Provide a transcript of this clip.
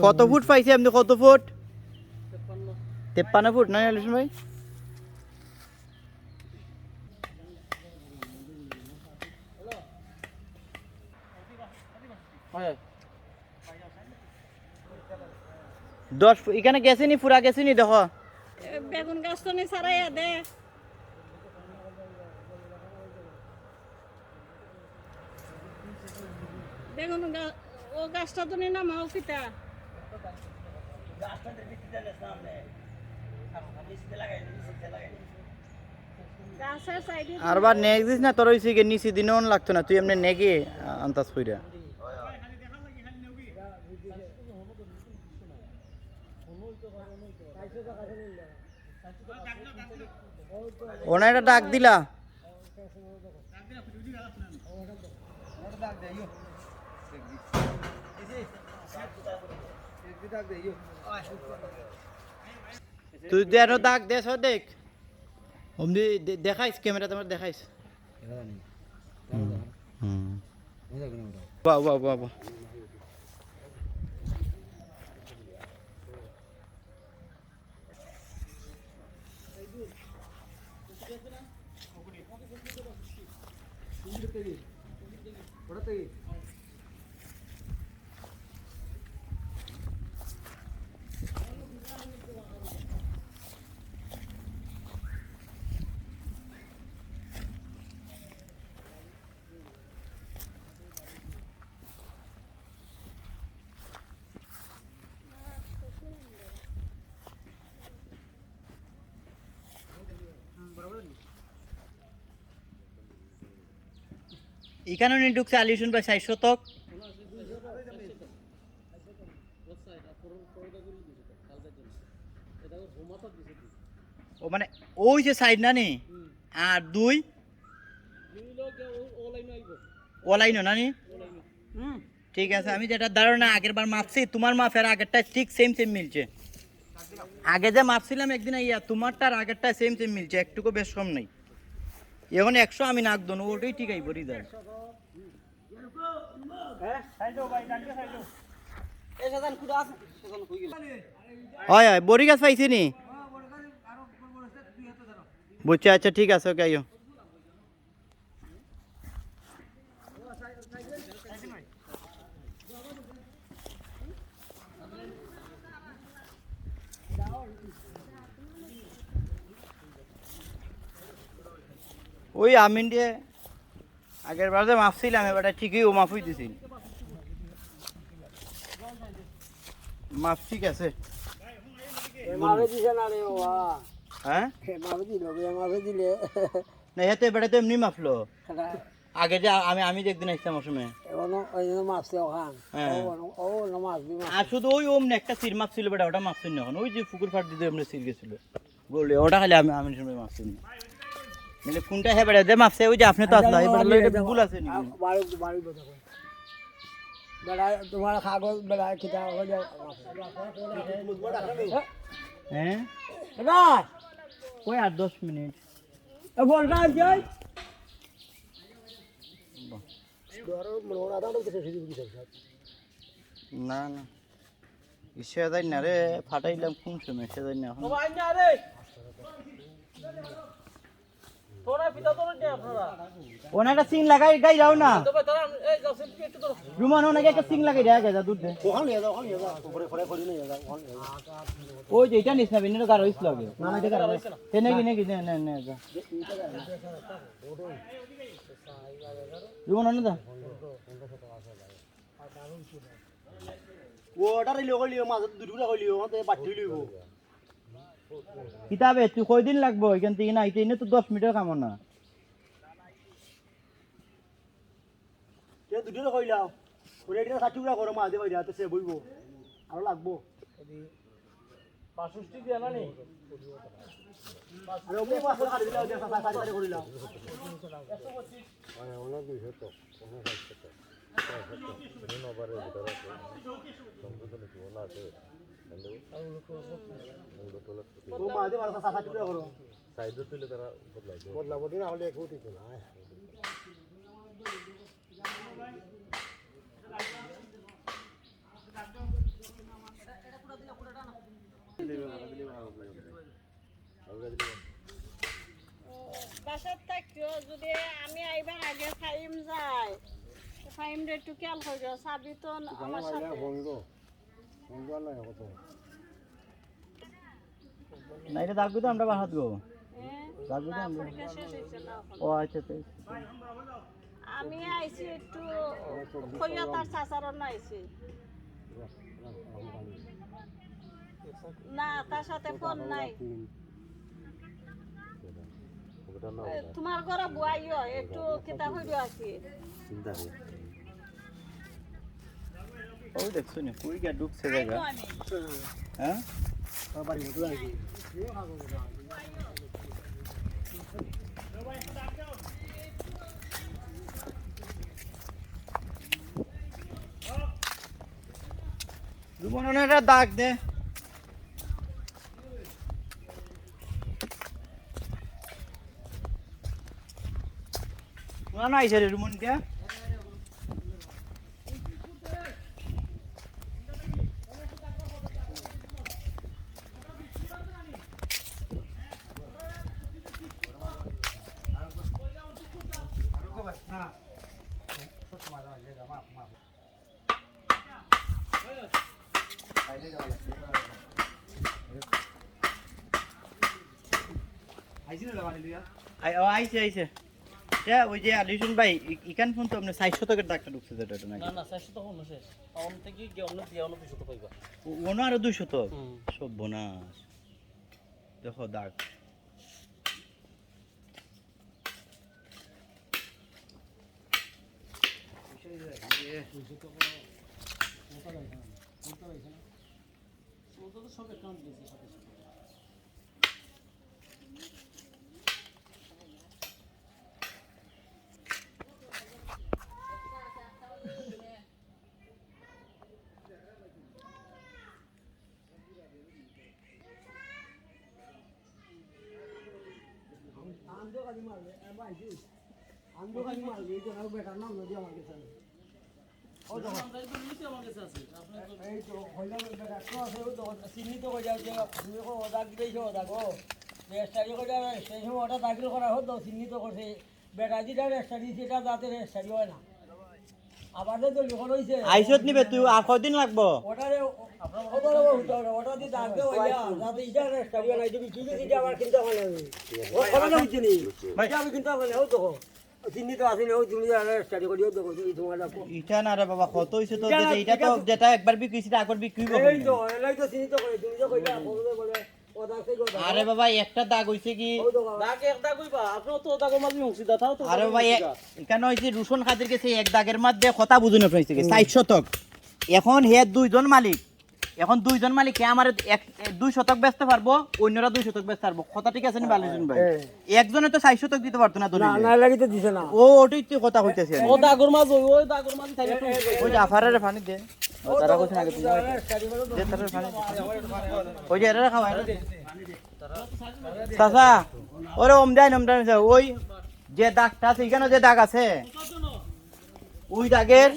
কত ফুট পাইছে আপনি, কত ফুট? 53 ফুট না আলিশন ভাই? এখানে গেছিনি, পুরা গেছিনি দেখো। বেগুন গাছ তো নি সারাইয়া দে। বেগুন ও গাছটা তো নি না মাও কিতা আর বার নেক্সট দিস না তোর হইছে কি নিচে দিনও লাগতো না, তুই এমনি নেগে আন্তাজ কইরা ওনা একটা ডাক দিলা। তুই দেন ডাক দেশ দেখ, অমনি দেখাইস ক্যামেরা, তোমার দেখাইস। বাহ বাহ বাহ বাহ। এখানে নি ঢুকছে আলিশন ভাই ৬০ শতক। ও মানে ওই যে সাইড না নি, আর দুই ওলাইনো না নি। ঠিক আছে, আমি যেটা ধারণা আগের বার মাপছি, তোমার মাপের আগেরটা ঠিক সেম সেম মিলছে। আগে যে মাপছিলাম একদিন ইয়া, তোমারটার আগেরটা সেম সেম মিলছে, একটুকু বেশ কম নেই। এখন 100 আমি নাক দোনো, ওটাই ঠিক আই বরি যায়। হয় হয়, বড়ি গাছ পাইছি নি? বুঝছি, আচ্ছা ঠিক আছে, ওকে আইও। ওই আমিন দিয়ে আগের বার যে মাপছিলাম, এবারটা ঠিকই ও মাফুই দিছিল, মাপ ঠিক আছে। হ্যাঁ না, এতে এবারে তো এমনি মাপলো। আগে যে আমি যে একদিন আসতাম মৌসুমে, আর শুধু ওই ওমনি একটা সির মাপছিল বেটা, ওটা মাপছিল না। ওই যে পুকুর ফাট দিতে এমনি সির গেছিল বললে, ওটা খালি আমি সময় মাপছিল না। মানে কোনটা হ্যাঁ বেটা দে মাপছে, ওই যে আপনি তো আসলো, এটা ভুল আছে নাকি? তোমার কাগজ বেড়া খিতা হ্যাঁ ওই 8-10 মিনিট না না, সে যাই না রে, ফাটাইলাম কোন সময়, সে যাই না এখন। ওনা একটা সিং লাগাই গাই যাও না, রুমান ওনাকে একটা সিং লাগাই দেয়া গেছে দুধ দে। ওই যে এটা নিস না, বিনের গাড়ো ইস লাগে না, এটা গাড়ো তেনে কি নাকি নে নে যা রুমান ওনা দা ওটা রিলো কইলিও মাঝে দুটুকরা কইলিও মতে বাটি লইব কিতাবে তুই কয়দিন লাগবো এখান থেকে না, এটা তো 10 মিনিটের কাম না। তে দুটুকরা কইলাও ওরে এটা 60 টুকরা করো মাঝে কইরা তো সে বইবো আর লাগবো 65 দিয়া না নি আরে ওই মাছ কাটি দিলাও যে 60 করিলাও 125 আরে ওনা 200 তো 160 তো ও মাঝে মাছ 60 টুকরা করো সাইডে তুলে তারা বদলাইবে না হলে এক উঠি তো না বাসার থাকিও যদি আমি আইবার আগে ফাইম যাই ফাইম রে একটু খেয়াল করিও চাবি তো আমার সাথে না এটা দাগ তো আমরা বাসাত গো দাগ তো না, আমরা পরীক্ষা শেষ হয়েছে না এখনো। ও আচ্ছা তো আমি আইছি একটু কইয়া তার চাচারও না আইছি না তার সাথে ফোন নাই তোমার ঘরে বুয়াইও একটু কিতাব হইল আছি ও দেখছো নি কই গা ঢুকছে জায়গা আমি হ্যাঁ বাড়ি মতো লাগি রুমনের একটা দাগ দে না আইছে রে রুমন কে আইছে আইছে ওই যে আলিশন ভাই ইকান ফোন তো আপনি 60 শতকের দাগটা ঢুকছে যেটা এটা নাকি না না 400 তো হলো শেষ অন থেকে কি অন্য দিয়ে অন্য 200 পাইবা ওনো আরো 200 শতক সব বোনাস দেখো দাগ তো সব অ্যাকাউন্ট দিয়েছে সাথে সাথে আন্দো খালি মারবে এই জন্য বেটার নাম নদী আমার কাছে ও যখন আমরা তো নিতে আমার কাছে আছে আপনার এই তো হইলা বেটা তো আছে ও তো চিহ্নিত করে যাও যে তুমি কো দাগ দিয়েছো দাগ ও রেস্টারি করে যাবে সেই সময় ওটা দাখিল করা হতো চিহ্নিত করছে বেটা যেটা রেস্টারি সেটা যাতে রেস্টারি হয় না আবার তো লিখন হইছে আইছত নিবে তুই আর কয়দিন লাগবো ওটারে আপনার ওটা দিয়ে দাগ দেওয়া হইয়া যাতে এটা রেস্টারি হয় না তুমি কি যদি আবার কিনতে হয় না ও খবর হইছে নি ভাই আমি কিনতে হয় না ও তো চিহ্নিত আছে না ও তুমি রেস্টারি করিও তো তোমার ইটা না রে বাবা কত হইছে তো এটা তো যেটা একবার বিক্রিছিল আগর বিক্রিব এই তো এলাই তো চিহ্নিত করে তুমি তো কইলা বলে বলে ও দাগ থেকে আরে বাবা একটা দাগ হইছে কি দাগ একটা কইবা আপনি তো দাগ মাঝে হুঁসি দা তাও তো আরে বাবা এখানে হইছে রুশন খাদের কাছে এক দাগের মধ্যে কথা বুঝুন আপনাইছে 60 শতক এখন হে দুইজন মালিক এখন দুইজন মালিক কে আমার 2 শতক বেচতে পারবো অন্যরা 2 শতক বেচতে পারবো কথা ঠিক আছে নি বালিজন ভাই একজনে তো 60 শতক দিতে পারতো না না দলিল না লাগিতে দিছে না ও ওটাই তো কথা কইতাছি ও দাগর মাঝ ওই দাগর মাঝ থাকে ওই জাফারের পানি দে ও তারা কইছ না তুমি দে তারা পানি ওই যে এরা খাওয়া চাচা ওরে ওমদাই ওই যে দাগটা আছে এখানে যে দাগ আছে ওই দাগের